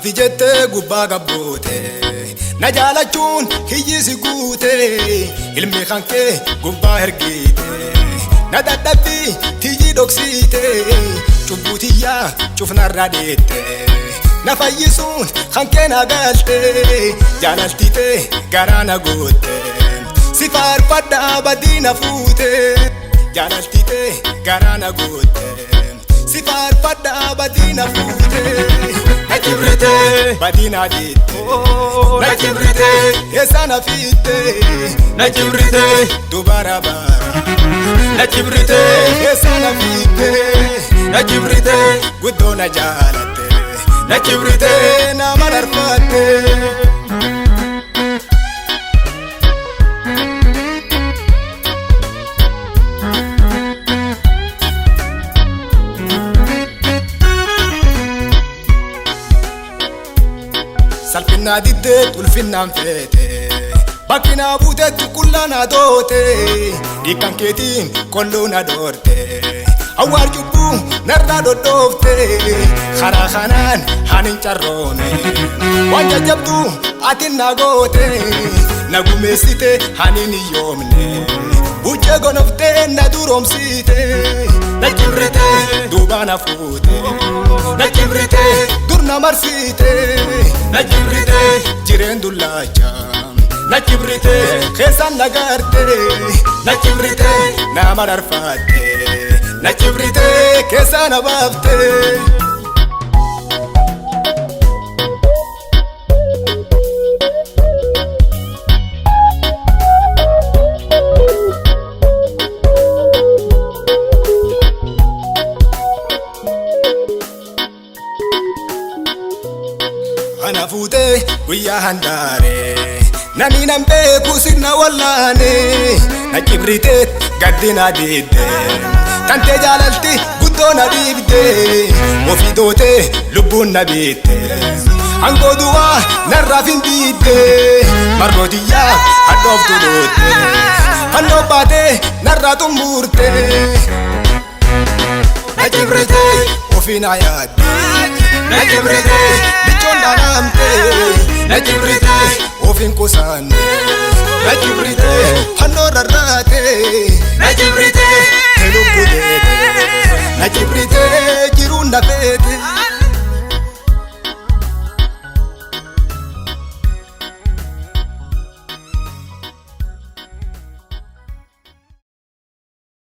Naafi jettee gubbaa gabboote na jaalachuun hiyyisi guute ilmi kan kee gubbaa ergite na dadhabbii tiyyi dhoksite cubbuu tiyyaa cufnarra deette na fayyisuun kan kee na galte jaalaltite garaa na goote si faarfadhaa badii na fuute jaalaltite garaa na goote si faarfadhaa badii na fuute. Natti Cibrite badii na deette Natti Cibrite eessa na fitte Natti Cibrite dubara bara Natti Cibrite eessa na fitte Natti Cibrite guddoo na jaalatte Natti Cibrite na mararfatte. Salphina diddeet ulfinnaan feete bakkina buutetti qullana doote dhiikan keetiin qolloo na doorte awwaal cubbuu narraa dhodhoofte karaa kanaan hanin carroone waan jajjabduu atin na goote na gumeessite hanin hiyyoomne buchee gonoftee na duroomsite Natti Cibrite duubaa na fuute Natti Cibrite dur na marsite Natti Cibrite jireen dullaacha Natti Cibrite keessan nagarte Natti Cibrite na mararfatte Natti Cibrite keessan na baafte. Ana fuute guyyaa handaare nani nan beeku sirna wallaane Natti Cibrite gaddi na didde tante jaalalti guddoo na dhiibde ofii doote lubbuun na biitte hangoo duwaa narraaf hin diidde marrootiyyaa hadhooftu dootte hannoo baate narraa xumurte Natti Cibrite ofii na yaadde Natti Cibrite bichoon dhaanamte Natti Cibrite ofiin kusaanne Natti Cibrite hannoo rarraate Natti Cibrite lubbu deete Natti Cibrite jiruun na feete.